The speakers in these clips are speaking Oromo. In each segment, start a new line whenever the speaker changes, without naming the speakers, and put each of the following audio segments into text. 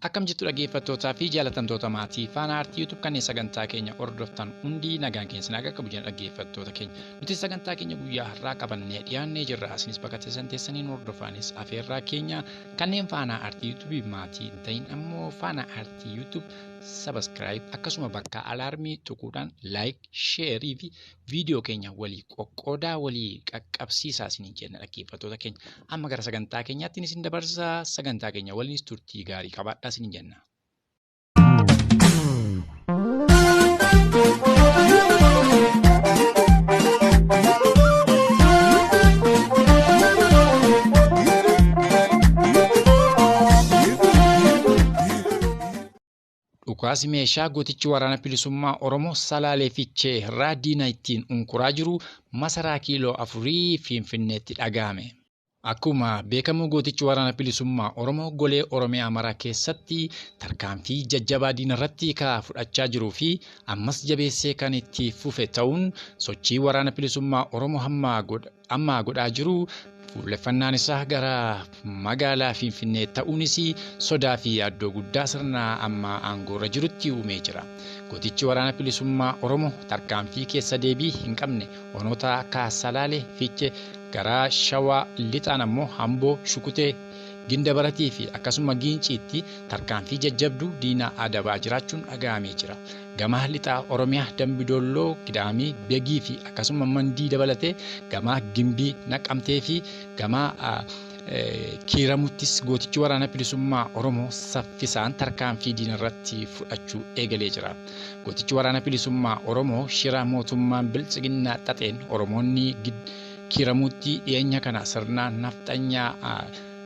Akkam jirtu dhaggeeffattootaa fi jaalatamtoota maatii Faana Aartii YouTube kanneen sagantaa keenya hordoftan hundi nagaan keessa nagaa qabu jedhan dhaggeeffattoota keenya. Nuti sagantaa keenya guyyaa har'aa qabannee dhiyaannee jirra. Isinis bakka teessaniin hordofanis afeerraa keenya kanneen Faana Aartii YouTube maatii hin ta'in ammoo Faana Aartii YouTube subscribe akkasuma bakka alaarmii tuquudhaan like, share fi viidiyoo keenya walii qoqqoodaa walii qaqqabsiisaa isiniin jenna dhaggeeffattoota keenya. Amma gara sagantaa keenyaatti isin dabarsaa. Sagantaa keenya waliinis turtii gaarii qabaadhaa isiniin jenna. Dhukaasi meeshaa gootichi waraana bilisummaa Oromoo Salaalee Fiichee irraa diina ittiin unkuraa jiru masaraa kiiloo 4 Finfinneetti dhagahame. Akkuma beekamu gootichi waraana bilisummaa Oromoo golee Oromiyaa maraa keessatti tarkaanfii jajjabaa diina irratti fudhachaa jiruu fi ammas jabeessee kan itti fufe ta'uun sochii waraana bilisummaa Oromoo amma godhaa jiru. Fuulleffannaan isaa gara magaalaa Finfinnee ta'uunis sodaa fi yaaddoo guddaa sirna amma aangoorra jirutti uumee jira. Gootichi waraana bilisummaa Oromoo tarkaanfii keessa deebii hin qabne onoota akka Salaalee Fiichee gara Shawaa lixaan ammoo Hamboo Shukutee Gindabaratii fi akkasuma Giinciitti tarkaanfii jajjabduu diina adabaa jiraachuun dhagahamee jira. Gama lixaa Oromiyaa Dambidolloo Gidaamii Begii fi akkasuma Mandii dabalatee gama Gimbii Naqamtee fi gama Kiiramuttis gootichi waraana bilisummaa Oromoo saffisaan tarkaanfii diina irratti fudhachuu eegalee jira. Gootichi waraana bilisummaa Oromoo shira mootummaan Biltsiginnaa xaxeen Oromoonni Kiiramutti dhiyeenya kana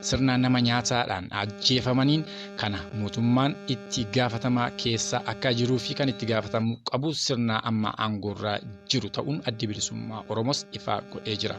sirna nama nyaataadhaan ajjeefamaniin kana mootummaan itti gaafatamaa keessa akka jiruu fi kan itti gaafatamuu qabu sirna amma aangoorra jiru ta'uun addi bilisummaa Oromoos ifa godhee jira.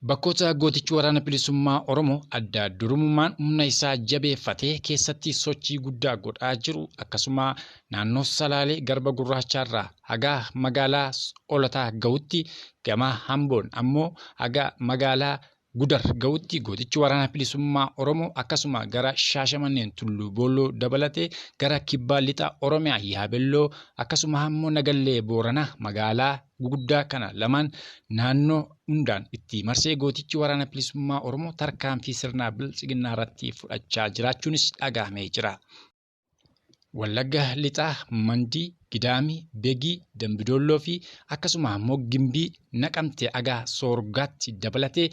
Bakkoota gootichi waraana bilisummaa Oromoo adda durummaan humna isaa jabeeffatee keessatti sochii guddaa godhaa jiru akkasuma naannoo Salaalee Garba Gurraachaarraa haga magaalaa Olataa ga'utti gama Hamboon ammoo haga magaalaa Gudar ga'utti gootichi waraana bilisummaa Oromoo akkasuma gara Shaashamanneen Tulluu Boolloo dabalatee gara Kibbaa Lixaa Oromiyaa Yaabelloo akkasuma ammoo Nagallee Booranaa magaalaa guguddaa kana lamaan naannoo hundaan itti marsee gootichi waraana bilisummaa Oromoo tarkaanfii sirna Biltsiginnaa irratti fudhachaa jiraachuunis dhagahamee jira. Wallagga Lixaa Mandii Gidaamii Begii Dambidolloo fi akkasuma ammoo Gimbii Naqamtee haga Soorgaatti dabalatee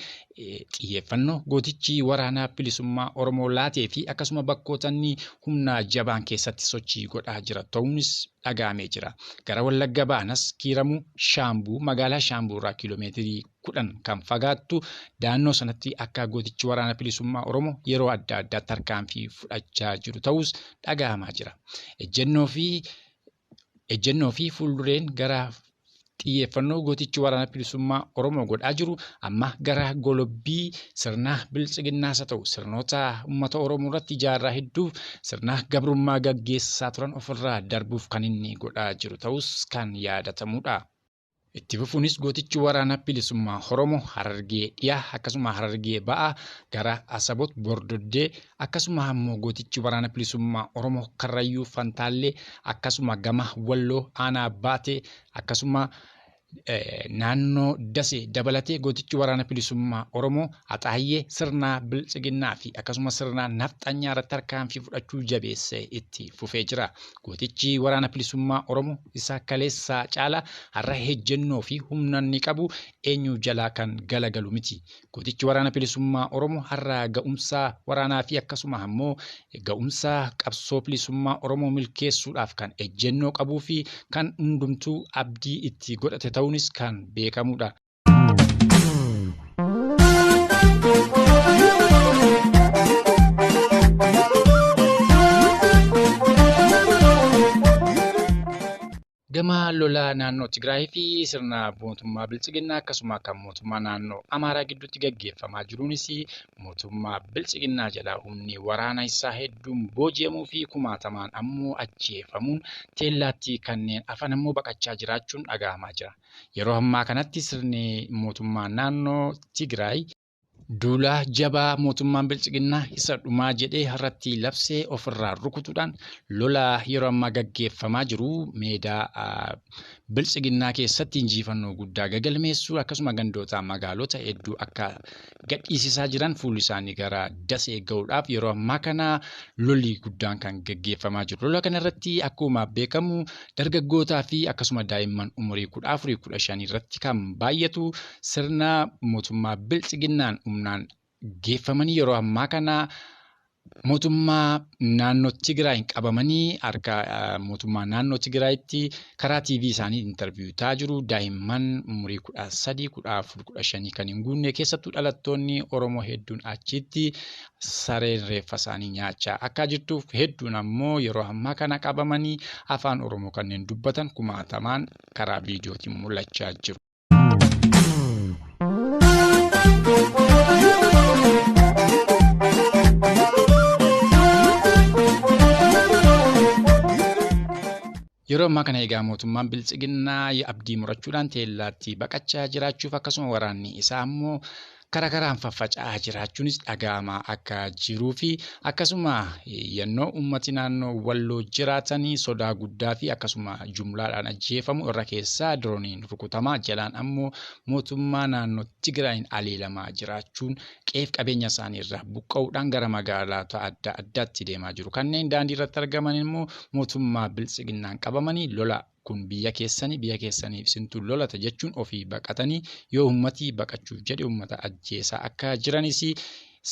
xiyyeeffannoo gootichi waraana bilisummaa Oromoo laatee fi akkasuma bakkootni humna jabaan keessatti sochii godhaa jira ta'uunis dhagahamee jira. Gara Wallagga Baanas Kiiramuu Shaambuu magaalaa Shaambuu irraa kiiloomeetirii 10 kan fagaattu daannoo sanatti akka gootichi waraana bilisummaa Oromoo yeroo adda addaa tarkaanfii fudhachaa jiru ta'uus dhagahamaa jira. Ejjennoo fi fuuldureen gara xiyyeeffannoo gootichi waraana bilisummaa Oromoo godhaa jiru amma gara golobbii sirna Biltsiginnaa haa ta'u sirnoota uummata Oromoo irratti jaarraa hedduu sirna gabrummaa gaggeessaa turan ofirraa darbuuf kan inni godhaa jiru ta'us kan yaadatamudha. Itti fufuunis gootichi waraana bilisummaa Oromoo Harargee dhiyaa akkasuma Harargee ba'aa gara Asabot Bordoddee akkasuma ammoo gootichi waraana bilisummaa Oromoo Karrayyuu Fantaallee akkasuma gama Walloo Aanaa Baatee akkasuma naannoo Dasee dabalatee gootichi waraana bilisummaa Oromoo Haxaayyee sirna Biltsiginnaa fi akkasuma sirna nafxanyaa irratti tarkaanfii fudhachuu jabeessee itti fufee jira. Gootichi waraana bilisummaa Oromoo isa kaleessaa caalaa har'a ejjennoo fi humna inni qabu eenyu jalaa kan galagalu miti. Gootichi waraana bilisummaa Oromoo har'a ga'umsa waraanaa fi akkasuma ammoo ga'umsa qabsoo bilisummaa Oromoo milkeessuudhaaf kan ejjennoo qabuu fi kan hundumtuu abdii itti godhate ta'uunis kan beekamudha. Gama lola naannoo Tigraay fi sirna mootummaa Biltsiginnaa akkasuma kan mootummaa naannoo Amaaraa gidduutti gaggeeffamaa jiruunis mootummaa Biltsiginnaa jalaa humni waraana isaa hedduun booji'amuu fi kumaatamaan ammoo ajjeefamuun teellaatti kanneen afan ammoo baqachaa jiraachuun dhaga'amaa jira. Yeroo ammaa kanatti sirni mootummaa naannoo Tigraay duula jabaa mootummaan Biltsiginnaa isa dhumaa jedhee har'atti labsee ofirraa rukutuudhaan lola yeroo ammaa gaggeeffamaa jiru meedaa Biltsiginnaa keessatti injifannoo guddaa gagalmeessuu akkasuma gandoota magaalota hedduu akka gadhiisisaa jiran fuulli isaanii gara dasee ga'uudhaaf yeroo ammaa kana lolli guddaan kan gaggeeffamaa jiru. Lola kanarratti akkuma beekamu dargaggootaa fi akkasuma daa'imman umurii 14-15 irratti kan baay'atu sirna mootummaa Biltsiginnaan humnaan geeffamanii yeroo ammaa kana mootummaa naannoo Tigraay qabamanii harka mootummaa naannoo Tigraayitti karaa TV isaanii interview taa jiru. Daa'imman umurii 13, 14, 15 kan hin guunne keessattuu dhalattoonni Oromoo hedduun achitti sareen reeffa isaanii nyaachaa akka jirtuuf hedduun ammoo yeroo ammaa kana qabamanii afaan Oromoo kanneen dubbatan kumaatamaan karaa viidiyootiin mul'achaa jiru. Yeroo ammaa kana egaa mootummaan Biltsiginnaa abdii murachuudhaan teellaatti baqachaa jiraachuuf akkasuma waraanni isaa ammoo karaa karaan faffaca'aa jiraachuunis dhaga'amaa akka jiruu fi akkasuma yennoo uummati naannoo Walloo jiraatanii sodaa guddaa fi akkasuma jumlaadhaan ajjeefamu irra keessaa dirooniin rukutamaa jalaan ammoo mootummaa naannoo Tigraayin aliilamaa jiraachuun qeef qabeenya isaanii irraa buqqa'uudhaan gara magaalota adda addaatti deemaa jiru. Kanneen daandii irratti argaman immoo mootummaa Biltsiginnaan qabamanii lola kun biyya keessaniif isintu lolata jechuun ofii baqatanii yoo ummati baqachuuf jedhe ummata ajjeesaa akka jiranis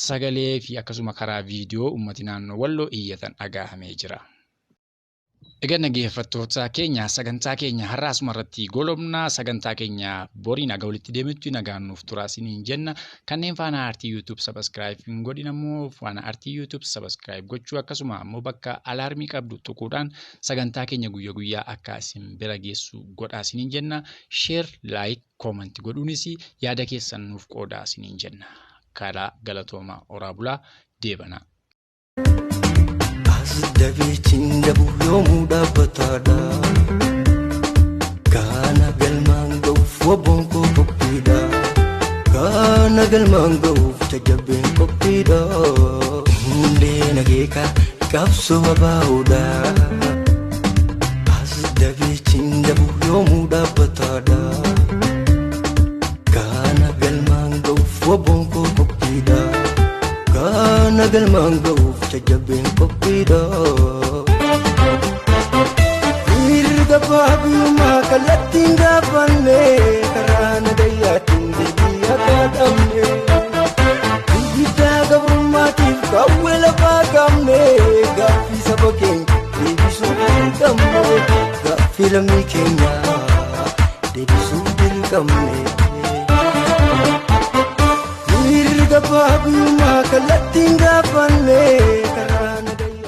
sagalee fi akkasuma karaa viidiyoo ummati naannoo Walloo iyyatan dhaga'amee jira. Egaa dhaggeeffattoota keenya sagantaa keenya har'aa asumarratti golobna. Sagantaa keenya boriin nagaa walitti deemutti nagaan nuuf turaa isiniin jenna. Kanneen faana aartii YouTube subscribe hin godhin ammoo faana aartii YouTube subscribe gochuu akkasuma ammoo bakka alaarmii qabdu tuquudhaan sagantaa keenya guyyaa guyyaa akka isin bira geessu godhaa isiniin jenna. Share, like, comment godhuunis yaada keessan nuuf qoodaa isiniin jenna. Karaa galatooma oraa bulaa deebana.
Dabi cindabu yoomuu dhaabbataadha. Kana galmaan ga'uuf wabboon koo qophiidha. Kana galmaan ga'uuf jajjabeen qophiidha. Hundee nageeka qabsoo babaa'uudha. As dabi cindabu yoomuu dhaabbataadha. Kana galmaan ga'uuf wabboon koo qophiidha. Kana galmaan ga'uuf jajjabeen qophiidha. Mirga baabiyummaa kallattiin gaafanne karaa nagayaatiin deebii akka dhabne. Guddaa gabrummaatiif qawwee lafaa qabne gaaffii saba keenya deebisuu dirqamne. Gaaffii lammii keenya deebisuu dirqamne. Mirga baabiyummaa kallattiin gaafanne karaa